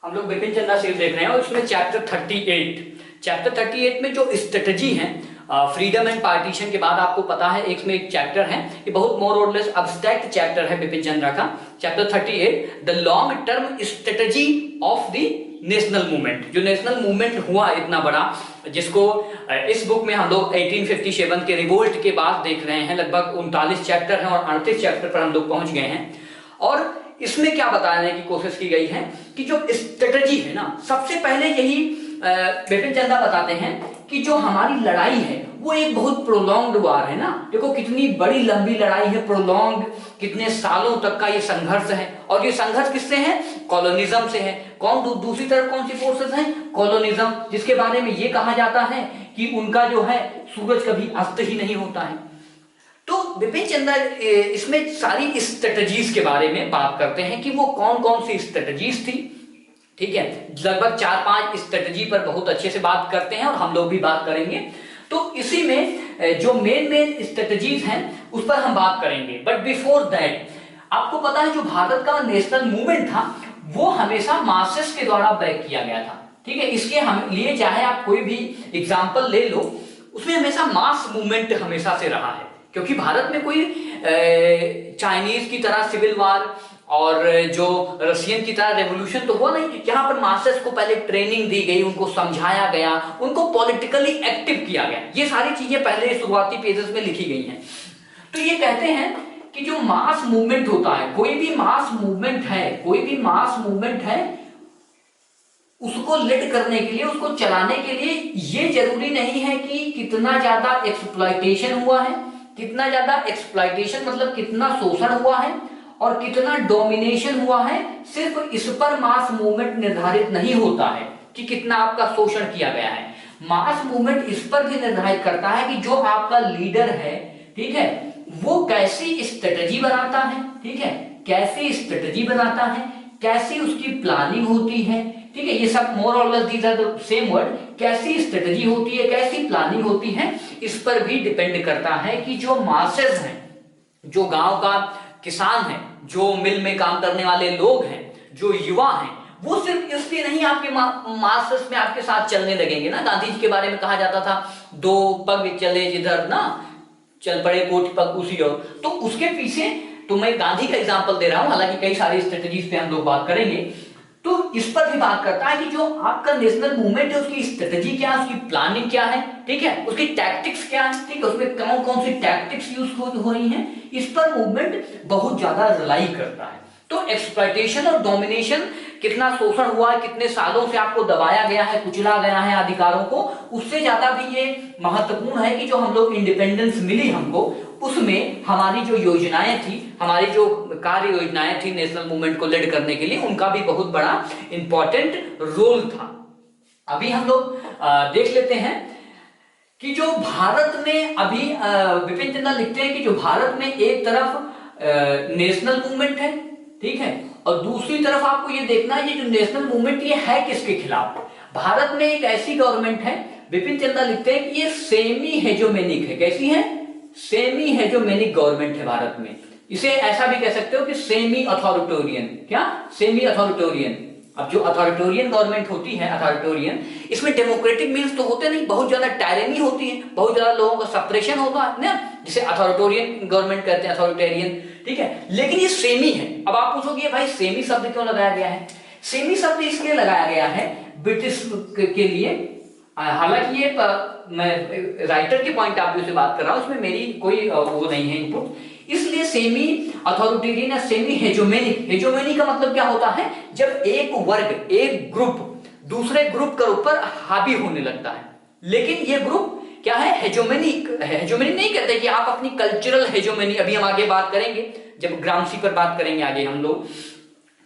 हम लोग बिपिन चंद्रा सीरीज देख रहे हैं और उसमें चैप्टर 38 में जो स्ट्रेटजी है फ्रीडम एंड पार्टीशन के बाद आपको पता है एक चैप्टर है, ये बहुत मोर और लेस अब्स्ट्रैक्ट चैप्टर है बिपिन चंद्रा का। Chapter 38 the long term strategy of the national movement. जो नेशनल मूवमेंट हुआ इतना बड़ा, जिसको इस बुक में हम लोग 1857 के रिवोल्ट के बाद देख रहे हैं। लगभग 39 चैप्टर हैं और 38 चैप्टर पर हम लोग पहुंच गए हैं। और इसमें क्या बताने की कोशिश की गई है कि जो स्ट्रेटजी है ना, सबसे पहले यही बिपिन चंद्रा बताते हैं कि जो हमारी लड़ाई है वो एक बहुत प्रोलॉन्ग्ड वार है ना। देखो कितनी बड़ी लंबी लड़ाई है, प्रोलॉन्ग्ड, कितने सालों तक का ये संघर्ष है। और ये संघर्ष किससे है? कॉलोनिज्म से है। दूसरी तरफ कौन सी फोर्सेस हैं? कॉलोनिज्म, जिसके बारे में ये कहा जाता है कि उनका जो है सूरज कभी अस्त ही नहीं होता है। तो बिपिन चंद्रा इसमें सारी स्ट्रेटजीज के बारे में बात करते हैं कि वो कौन कौन सी स्ट्रेटजीज थी। ठीक है, लगभग 4-5 स्ट्रेटजी पर बहुत अच्छे से बात करते हैं और हम लोग भी बात करेंगे। तो इसी में जो मेन स्ट्रेटजीज हैं उस पर हम बात करेंगे। बट बिफोर दैट आपको पता है जो भारत का नेशनल मूवमेंट था वो हमेशा मासेस के द्वारा बैक किया गया था। ठीक है, इसके हम लिए चाहे आप कोई भी एग्जाम्पल ले लो, उसमें हमेशा मास मूवमेंट हमेशा से रहा है। क्योंकि भारत में कोई चाइनीज की तरह सिविल वार और जो रशियन की तरह रेवोल्यूशन तो हुआ नहीं। यहाँ पर मासेस को पहले ट्रेनिंग दी गई, उनको समझाया गया, उनको पॉलिटिकली एक्टिव किया गया। ये सारी चीजें पहले शुरुआती पेजेस में लिखी गई हैं। तो ये कहते हैं कि जो मास मूवमेंट होता है, कोई भी मास मूवमेंट है, उसको लीड करने के लिए, उसको चलाने के लिए ये जरूरी नहीं है कि कितना ज्यादा एक्सप्लॉयटेशन हुआ है। कितना ज्यादा एक्सप्लॉयटेशन मतलब कितना शोषण हुआ है और कितना डोमिनेशन हुआ है, सिर्फ इस पर मास मूवमेंट निर्धारित नहीं होता है कि कितना आपका शोषण किया गया है। मास मूवमेंट इस पर भी निर्धारित करता है कि जो आपका लीडर है, ठीक है, वो कैसी स्ट्रेटजी बनाता है। ठीक है, कैसी स्ट्रेटजी बनाता है, कैसी उसकी प्लानिंग होती है। ठीक है, ये सब मोर और less these are the same word. कैसी स्ट्रेटजी होती है, कैसी प्लानिंग होती है, इस पर भी डिपेंड करता है कि जो मासेस हैं, जो गांव का किसान है, जो मिल में काम करने वाले लोग हैं, जो युवा हैं, वो सिर्फ इसलिए नहीं आपके मासेस में आपके साथ चलने लगेंगे ना। गांधी जी के बारे में कहा जाता था, 2 पग चले जिधर ना, चल पड़े कोट पग उसी ओर। तो उसके पीछे तो मैं गांधी का एग्जांपल दे रहा हूं, हालांकि कई सारी स्ट्रेटजीज पे हम लोग बात करेंगे। तो इस पर भी बात करता है कि जो आपका नेशनल मूवमेंट है उसकी स्ट्रेटजी क्या है, उसकी प्लानिंग क्या है, ठीक है, उसकी टैक्टिक्स क्या है, ठीक है, उसमें कौन कौन सी टैक्टिक्स यूज हो रही हैं, इस पर मूवमेंट बहुत ज्यादा रिलाई करता है। तो एक्सप्लॉयटेशन और डोमिनेशन, कितना शोषण हुआ है, कितने सालों से आपको दबाया गया है, कुचला गया है अधिकारों को, उससे ज्यादा भी ये महत्वपूर्ण है कि जो हम लोग इंडिपेंडेंस मिली हमको, उसमें हमारी जो योजनाएं थी, हमारी जो कार्य योजनाएं थी नेशनल मूवमेंट को लीड करने के लिए, उनका भी बहुत बड़ा इंपॉर्टेंट रोल था। अभी हम लोग देख लेते हैं कि जो भारत में अभी बिपिन चंद्रा लिखते हैं कि जो भारत में एक तरफ नेशनल मूवमेंट है, ठीक है, और दूसरी तरफ आपको ये देखना है ये जो नेशनल मूवमेंट ये है किसके खिलाफ। भारत में एक ऐसी गवर्नमेंट है, बिपिन चंद्रा लिखते हैं कि ये सेमी हेजोमेनिक है। कैसी है? सेमी हेजोमेनिक गवर्नमेंट है भारत में। इसे ऐसा भी कह सकते हो कि सेमी अथॉरिटेरियन। क्या? Semi authoritarian. अब जो अथॉरिटेरियन गवर्नमेंट होती है, अथॉरिटेरियन, इसमें डेमोक्रेटिक मीन्स तो होते नहीं, बहुत ज्यादा टायरेनी होती है, बहुत ज्यादा लोगों का सप्रेशन होता है ना, जिसे अथॉरिटेरियन गवर्नमेंट कहते हैं, अथॉरिटेरियन। ठीक है, लेकिन ये सेमी है। अब आप पूछोगे भाई सेमी शब्द क्यों लगाया गया है? सेमी शब्द इसलिए लगाया गया है ब्रिटिश के लिए, हालांकि ये मैं राइटर के पॉइंट ऑफ व्यू से बात कर रहा हूं, इसमें मेरी कोई वो नहीं है इनपुट। इसलिए सेमी अथॉरिटेरियन या सेमी हेजोमेनिक, हेजोमेनी का मतलब क्या होता है? जब एक वर्ग, एक ग्रुप दूसरे ग्रुप के ऊपर हावी होने लगता है। लेकिन ये ग्रुप क्या है? हेजोमेनिक। हेजोमेनी नहीं कहते कि आप अपनी कल्चरल हेजोमेनी, अभी हम आगे बात करेंगे जब ग्रामसी पर बात करेंगे आगे हम लोग,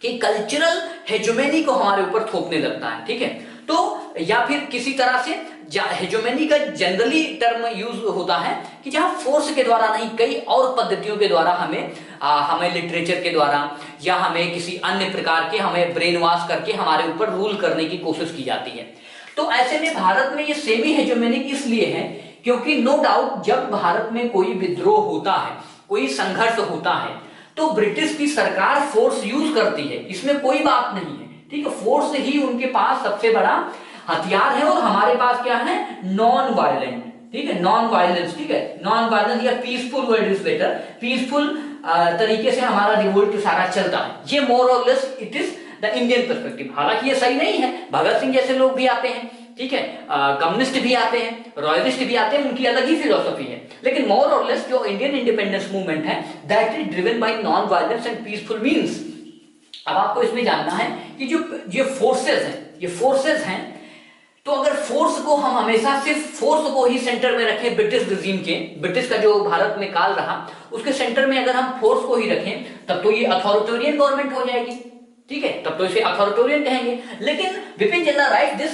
कि कल्चरल हेजोमेनी को हमारे ऊपर थोपने लगता है। ठीक है, तो या फिर किसी तरह से हेजोमेनी का जनरली टर्म यूज होता है कि जहां फोर्स के द्वारा नहीं, कई और पद्धतियों के द्वारा हमें लिटरेचर के द्वारा या हमें किसी अन्य प्रकार के हमें ब्रेन वॉश करके हमारे ऊपर रूल करने की कोशिश की जाती है। तो ऐसे में भारत में ये सेमी हेजोमेनिक इसलिए है क्योंकि नो डाउट जब भारत में कोई विद्रोह होता है, कोई संघर्ष होता है, तो ब्रिटिश की सरकार फोर्स यूज करती है, इसमें कोई बात नहीं है। ठीक है, फोर्स ही उनके पास सबसे बड़ा हथियार है और हमारे पास क्या है, नॉन वायलेंट, ठीक है, नॉन वायलेंस, ठीक है, नॉन वायलेंस या peaceful word is better, peaceful तरीके से हमारा रिवोल्ट सारा चलता है। ये मोर और less it is the Indian perspective. हालांकि ये सही नहीं है, भगत सिंह जैसे लोग भी आते हैं, ठीक है, कम्युनिस्ट भी आते हैं, रॉयलिस्ट भी आते हैं, उनकी अलग ही फिलोसफी है, लेकिन मोर और लेस जो इंडियन इंडिपेंडेंस मूवमेंट है that is driven by non violence and peaceful means. अब आपको इसमें जानना है कि जो ये फोर्सेस हैं, तो अगर फोर्स को हम हमेशा सिर्फ फोर्स को ही सेंटर में रखें, ब्रिटिश रिजीम के, ब्रिटिश का जो भारत में काल रहा उसके सेंटर में अगर हम फोर्स को ही रखें, तब तो ये अथॉरिटेरियन गवर्नमेंट हो जाएगी, ठीक है, तब तो इसे अथॉरिटेरियन कहेंगे। लेकिन Vipin Chandra write this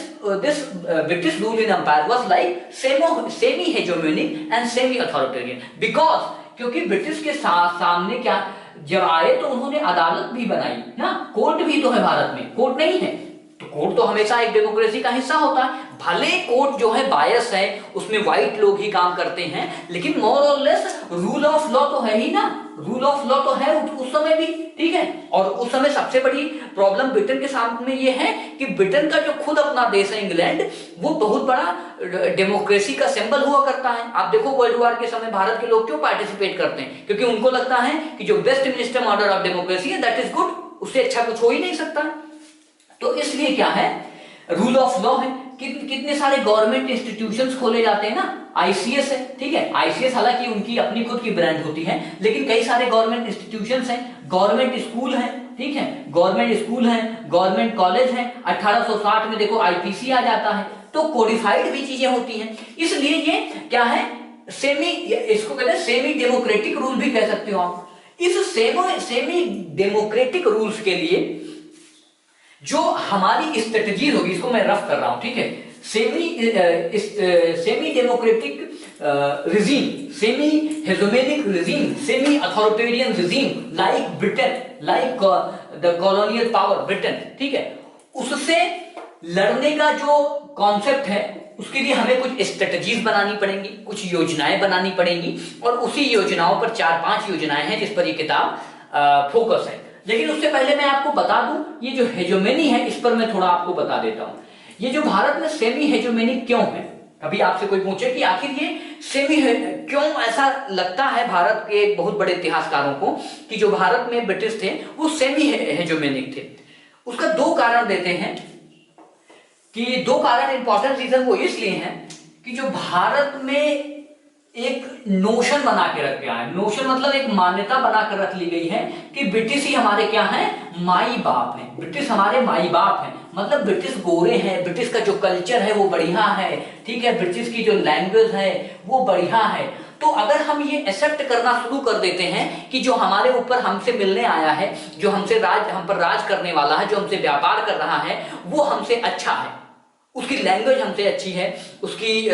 British rule in empire was like semi hegemonic and semi authoritarian, because क्योंकि ब्रिटिश के सामने क्या जब आए तो उन्होंने अदालत भी बनाई ना, कोर्ट भी तो है भारत में, कोर्ट नहीं है तो कोर्ट तो हमेशा एक डेमोक्रेसी का हिस्सा होता है, भले कोर्ट जो है बायस है, उसमें व्हाइट लोग ही काम करते हैं, लेकिन मोर और लेस रूल ऑफ लॉ तो है ही ना, रूल ऑफ लॉ तो है उस समय भी, ठीक है। और उस समय सबसे बड़ी प्रॉब्लम ब्रिटेन के सामने ये है कि ब्रिटेन का जो खुद अपना देश है इंग्लैंड, वो बहुत बड़ा डेमोक्रेसी का सिंबल हुआ करता है। आप देखो वर्ल्ड वॉर के समय भारत के लोग क्यों पार्टिसिपेट करते हैं, क्योंकि उनको लगता है कि जो best minister model of democracy है दैट इज गुड, उससे अच्छा कुछ हो ही नहीं सकता। तो इसलिए क्या है, रूल ऑफ लॉ है। कितने सारे गवर्नमेंट इंस्टीट्यूशंस खोले जाते हैं ना, आईसीएस है, ठीक है, आईसीएस हालांकि उनकी अपनी खुद की ब्रांड होती है, लेकिन कई सारे गवर्नमेंट इंस्टीट्यूशंस हैं, गवर्नमेंट स्कूल है, ठीक है, गवर्नमेंट स्कूल है, गवर्नमेंट कॉलेज है। 1860 में देखो आईपीसी आ जाता है, तो कोडिफाइड भी चीजें होती हैं। इसलिए ये क्या है, इसको कहते हैं सेमी डेमोक्रेटिक रूल भी कह सकते हो आप। इस सेमी डेमोक्रेटिक रूल्स के लिए जो हमारी स्ट्रेटजीज होगी, इसको मैं रफ कर रहा हूं, ठीक है, semi democratic regime, semi hegemonic regime, semi authoritarian regime like Britain, like the colonial power Britain, ठीक है, उससे लड़ने का जो कॉन्सेप्ट है उसके लिए हमें कुछ स्ट्रेटजीज बनानी पड़ेंगी, कुछ योजनाएं बनानी पड़ेंगी, और उसी योजनाओं पर 4-5 योजनाएं हैं जिस पर ये किताब फोकस है। लेकिन उससे पहले मैं आपको बता दूं, ये जो हेजेमनी है इस पर मैं थोड़ा आपको बता देता हूं। ये जो भारत में सेमी हेजेमोनिक क्यों है, कभी आपसे कोई पूछे कि आखिर ये सेमी क्यों ऐसा लगता है भारत के बहुत बड़े इतिहासकारों को कि जो भारत में ब्रिटिश थे वो सेमी हेजेमोनिक थे, उसका 2 कारण देते हैं कि 2 कारण इंपॉर्टेंट रीजन वो इसलिए हैं कि जो भारत में एक नोशन बना के रख गया है, नोशन मतलब एक मान्यता बना कर रख ली गई है कि ब्रिटिश ही हमारे क्या है, माई बाप है, ब्रिटिश हमारे माई बाप है, मतलब ब्रिटिश गोरे हैं, ब्रिटिश का जो कल्चर है वो बढ़िया है, ठीक है, ब्रिटिश की जो लैंग्वेज है वो बढ़िया है। तो अगर हम ये एक्सेप्ट करना शुरू कर देते हैं कि जो हमारे ऊपर हमसे मिलने आया है, जो हम पर राज करने वाला है, जो हमसे व्यापार कर रहा है, वो हमसे अच्छा है, उसकी लैंग्वेज हमसे अच्छी है, उसकी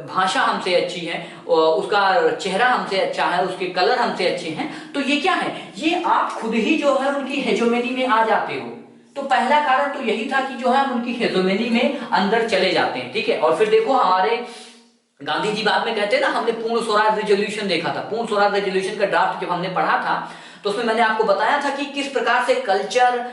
भाषा हमसे अच्छी है, उसका चेहरा हमसे अच्छा है, उसके कलर हमसे अच्छे हैं, तो ये क्या है, ये आप खुद ही जो है उनकी हेजेमनी में आ जाते हो। तो पहला कारण तो यही था कि जो है हम उनकी हेजेमनी में अंदर चले जाते हैं, ठीक है। और फिर देखो हमारे गांधी जी बाद में कहते हैं ना, हमने पूर्ण स्वराज रेजोल्यूशन देखा था, पूर्ण स्वराज रेजोल्यूशन का ड्राफ्ट जब हमने पढ़ा था तो उसमें मैंने आपको बताया था कि किस प्रकार से कल्चर,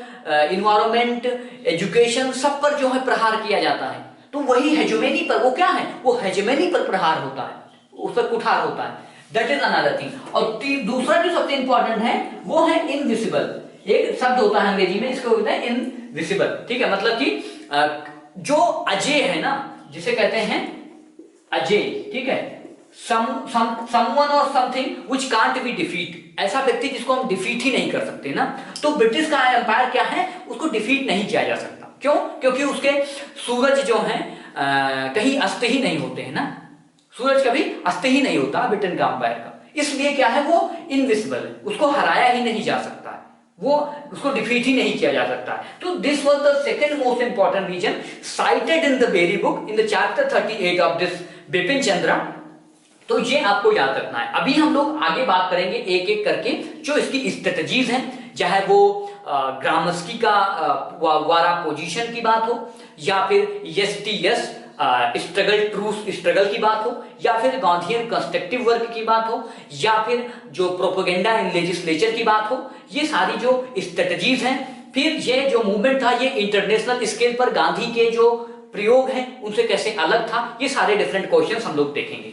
इन्वायरमेंट, एजुकेशन सब पर जो है प्रहार किया जाता है। तो वही हेजेमनी पर, वो क्या है, वो हेजेमनी पर प्रहार होता है, उस पर कुठार होता है, दैट इज अनदर थिंग। और दूसरा जो सबसे इंपॉर्टेंट है वो है इनविजिबल, एक शब्द होता है अंग्रेजी में, इसको कहते हैं इनविजिबल, ठीक है, मतलब कि जो अजय है ना, जिसे कहते हैं अजय, ठीक है, someone or something which can't be defeat, ऐसा व्यक्ति जिसको हम डिफीट ही नहीं कर सकते ना। तो ब्रिटिश का एम्पायर क्या है, उसको डिफीट नहीं किया जा सकता, क्यों, क्योंकि उसके सूरज जो हैं कहीं अस्त ही नहीं होते हैं ना, सूरज कभी अस्त ही नहीं होता ब्रिटेन का एम्पायर का, इसलिए क्या है, वो इनविजिबल है, उसको हराया ही नहीं जा सकता है, वो उसको डिफीट ही नहीं किया जा सकता है। तो this was the second most important reason cited in the very book in the chapter 38 of this Bipin Chandra. तो ये आपको याद रखना है। अभी हम लोग आगे बात करेंगे एक एक करके जो इसकी स्ट्रेटजीज हैं, चाहे वो ग्रामस्की का वारा पोजीशन की बात हो, या फिर एसटीएस स्ट्रगल ट्रूथ स्ट्रगल की बात हो, या फिर गांधीयन कंस्ट्रक्टिव वर्क की बात हो, या फिर जो प्रोपेगेंडा इन लेजिस्लेचर की बात हो, ये सारी जो स्ट्रेटजीज हैं फिर ये जो मूवमेंट था ये इंटरनेशनल स्केल पर गांधी के जो प्रयोग हैं उनसे कैसे अलग था, ये सारे डिफरेंट क्वेश्चंस हम लोग देखेंगे।